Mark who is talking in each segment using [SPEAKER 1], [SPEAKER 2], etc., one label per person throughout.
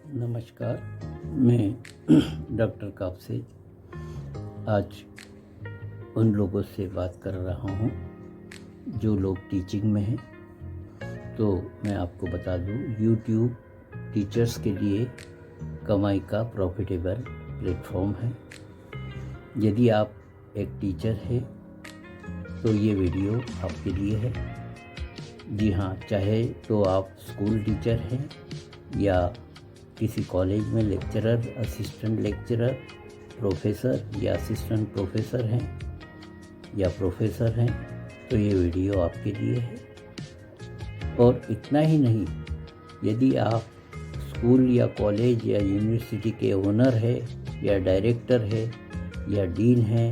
[SPEAKER 1] नमस्कार, मैं डॉक्टर कापसे आज उन लोगों से बात कर रहा हूँ जो लोग टीचिंग में हैं। तो मैं आपको बता दूँ, यूट्यूब टीचर्स के लिए कमाई का प्रॉफिटेबल प्लेटफॉर्म है। यदि आप एक टीचर हैं तो ये वीडियो आपके लिए है। जी हाँ, चाहे तो आप स्कूल टीचर हैं या किसी कॉलेज में लेक्चरर, असिस्टेंट लेक्चरर, प्रोफेसर या असिस्टेंट प्रोफेसर हैं या प्रोफेसर हैं, तो ये वीडियो आपके लिए है। और इतना ही नहीं, यदि आप स्कूल या कॉलेज या यूनिवर्सिटी के ओनर है या डायरेक्टर है या डीन है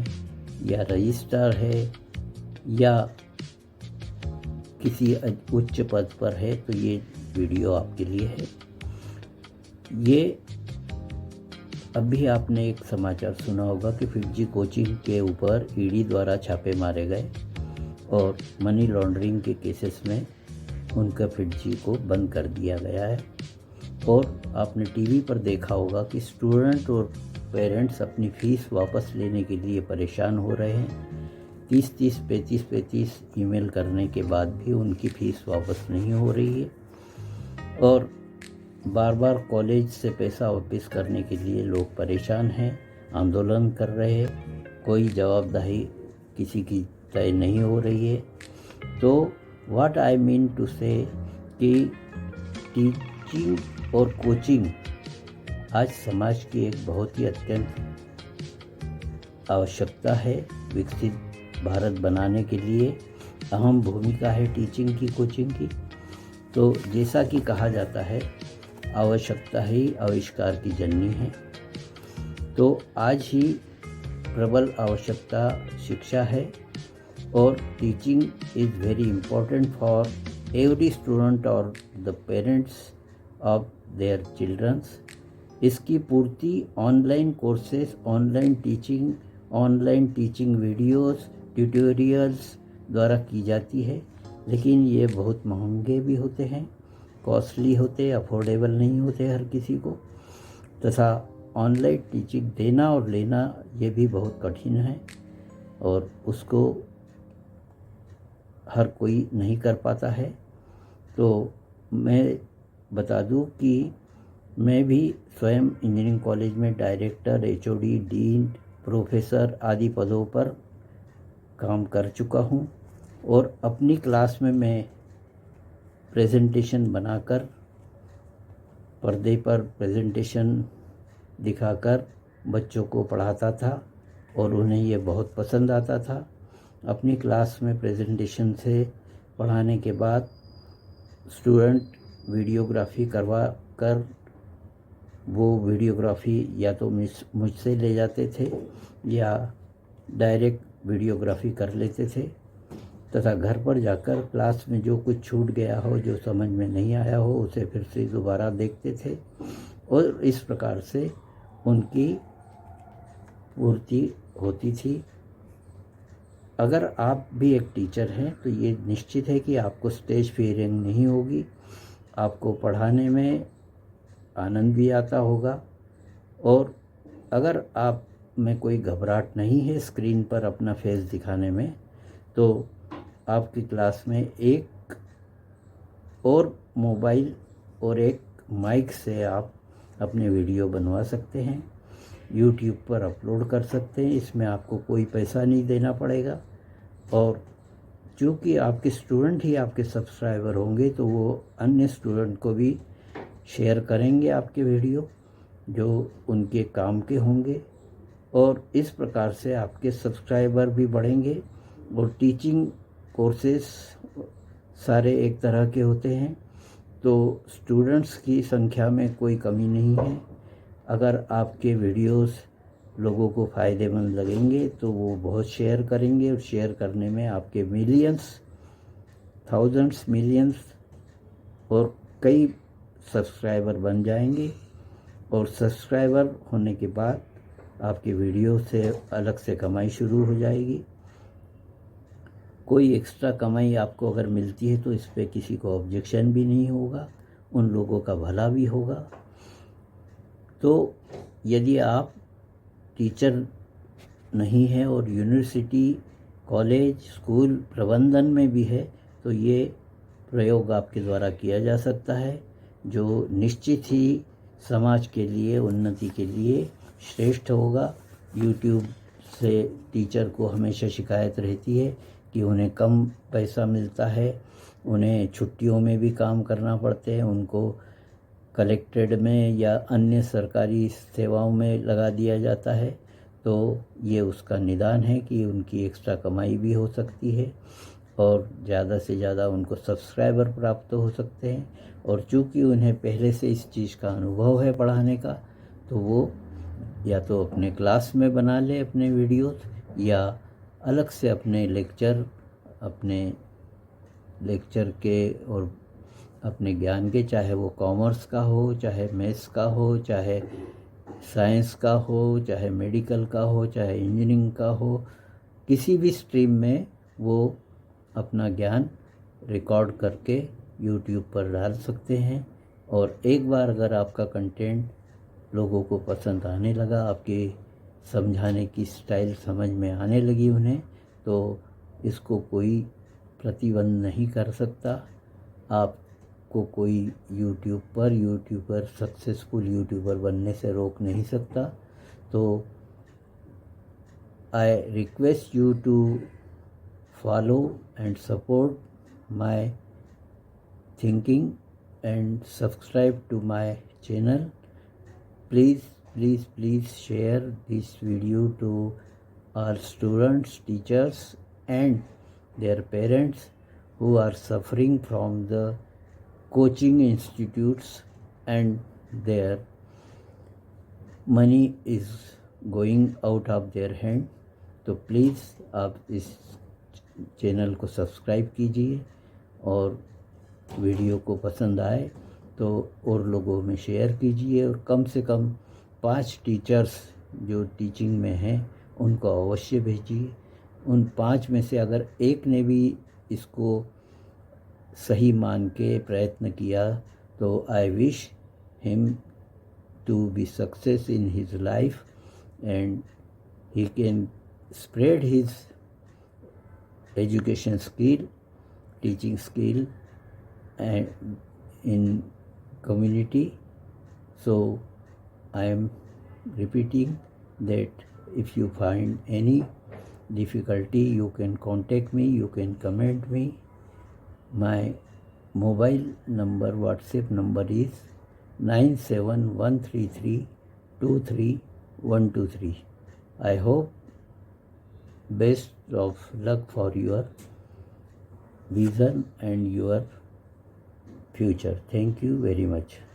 [SPEAKER 1] या रजिस्ट्रार है या किसी उच्च पद पर है, तो ये वीडियो आपके लिए है। ये अभी आपने एक समाचार सुना होगा कि फिटजी कोचिंग के ऊपर ईडी द्वारा छापे मारे गए और मनी लॉन्ड्रिंग के केसेस में उनका फिटजी को बंद कर दिया गया है। और आपने टीवी पर देखा होगा कि स्टूडेंट और पेरेंट्स अपनी फ़ीस वापस लेने के लिए परेशान हो रहे हैं। 30-30, 35-35 ईमेल करने के बाद भी उनकी फ़ीस वापस नहीं हो रही है और बार बार कॉलेज से पैसा वापस करने के लिए लोग परेशान हैं, आंदोलन कर रहे हैं। कोई जवाबदेही किसी की तय नहीं हो रही है। तो व्हाट आई मीन टू से कि टीचिंग और कोचिंग आज समाज की एक बहुत ही अत्यंत आवश्यकता है। विकसित भारत बनाने के लिए अहम भूमिका है टीचिंग की, कोचिंग की। तो जैसा कि कहा जाता है, आवश्यकता ही आविष्कार की जननी है। तो आज ही प्रबल आवश्यकता शिक्षा है और teaching is very important for every student और the parents of their childrens. इसकी पूर्ति online courses, online teaching videos, tutorials द्वारा की जाती है, लेकिन ये बहुत महंगे भी होते हैं, कॉस्टली होते, अफोर्डेबल नहीं होते हर किसी को। तथा ऑनलाइन टीचिंग देना और लेना ये भी बहुत कठिन है और उसको हर कोई नहीं कर पाता है। तो मैं बता दूं कि मैं भी स्वयं इंजीनियरिंग कॉलेज में डायरेक्टर, एचओडी, डीन, प्रोफेसर आदि पदों पर काम कर चुका हूं और अपनी क्लास में मैं प्रेजेंटेशन बनाकर, पर्दे पर प्रेजेंटेशन दिखाकर बच्चों को पढ़ाता था और उन्हें ये बहुत पसंद आता था। अपनी क्लास में प्रेजेंटेशन से पढ़ाने के बाद स्टूडेंट वीडियोग्राफी करवा कर वो वीडियोग्राफी या तो मुझसे ले जाते थे या डायरेक्ट वीडियोग्राफी कर लेते थे तथा घर पर जाकर क्लास में जो कुछ छूट गया हो, जो समझ में नहीं आया हो, उसे फिर से दोबारा देखते थे और इस प्रकार से उनकी पूर्ति होती थी। अगर आप भी एक टीचर हैं तो ये निश्चित है कि आपको स्टेज फियरिंग नहीं होगी, आपको पढ़ाने में आनंद भी आता होगा। और अगर आप में कोई घबराहट नहीं है स्क्रीन पर अपना फेस दिखाने में, तो आपकी क्लास में एक और मोबाइल और एक माइक से आप अपने वीडियो बनवा सकते हैं, यूट्यूब पर अपलोड कर सकते हैं। इसमें आपको कोई पैसा नहीं देना पड़ेगा और चूँकि आपके स्टूडेंट ही आपके सब्सक्राइबर होंगे, तो वो अन्य स्टूडेंट को भी शेयर करेंगे आपके वीडियो जो उनके काम के होंगे और इस प्रकार से आपके सब्सक्राइबर भी बढ़ेंगे। और टीचिंग कोर्सेस सारे एक तरह के होते हैं, तो स्टूडेंट्स की संख्या में कोई कमी नहीं है। अगर आपके वीडियोस लोगों को फ़ायदेमंद लगेंगे तो वो बहुत शेयर करेंगे और शेयर करने में आपके मिलियंस, थाउजेंड्स, मिलियंस और कई सब्सक्राइबर बन जाएंगे और सब्सक्राइबर होने के बाद आपके वीडियो से अलग से कमाई शुरू हो जाएगी। कोई एक्स्ट्रा कमाई आपको अगर मिलती है तो इस पे किसी को ऑब्जेक्शन भी नहीं होगा, उन लोगों का भला भी होगा। तो यदि आप टीचर नहीं है और यूनिवर्सिटी, कॉलेज, स्कूल प्रबंधन में भी है, तो ये प्रयोग आपके द्वारा किया जा सकता है, जो निश्चित ही समाज के लिए, उन्नति के लिए श्रेष्ठ होगा। यूट्यूब से टीचर को हमेशा शिकायत रहती है कि उन्हें कम पैसा मिलता है, उन्हें छुट्टियों में भी काम करना पड़ते हैं, उनको कलेक्टेड में या अन्य सरकारी सेवाओं में लगा दिया जाता है। तो ये उसका निदान है कि उनकी एक्स्ट्रा कमाई भी हो सकती है और ज़्यादा से ज़्यादा उनको सब्सक्राइबर प्राप्त हो सकते हैं। और चूँकि उन्हें पहले से इस चीज़ का अनुभव है पढ़ाने का, तो वो या तो अपने क्लास में बना ले अपने वीडियोस, या अलग से अपने लेक्चर के और अपने ज्ञान के, चाहे वो कॉमर्स का हो, चाहे मैथ्स का हो, चाहे साइंस का हो, चाहे मेडिकल का हो, चाहे इंजीनियरिंग का हो, किसी भी स्ट्रीम में वो अपना ज्ञान रिकॉर्ड करके यूट्यूब पर डाल सकते हैं। और एक बार अगर आपका कंटेंट लोगों को पसंद आने लगा, आपके समझाने की स्टाइल समझ में आने लगी उन्हें, तो इसको कोई प्रतिबंध नहीं कर सकता। आपको कोई यूट्यूबर सक्सेसफुल यूट्यूबर बनने से रोक नहीं सकता। तो I request you to follow and support my thinking and subscribe to my channel. Please share this video to our students, teachers and their parents who are suffering from the coaching institutes and their money is going out of their hand। तो please आप इस channel को subscribe कीजिए और video को पसंद आए तो और लोगों में शेयर कीजिए, और कम से कम 5 टीचर्स जो टीचिंग में हैं उनको अवश्य भेजिए। उन 5 में से अगर एक ने भी इसको सही मान के प्रयत्न किया तो I wish him to be success in his life and he can spread his education skill, teaching skill and in community। So I am repeating that if you find any difficulty, you can contact me, you can comment me। My mobile number, WhatsApp number is 9713323123। I hope best of luck for your vision and your future। Thank you very much।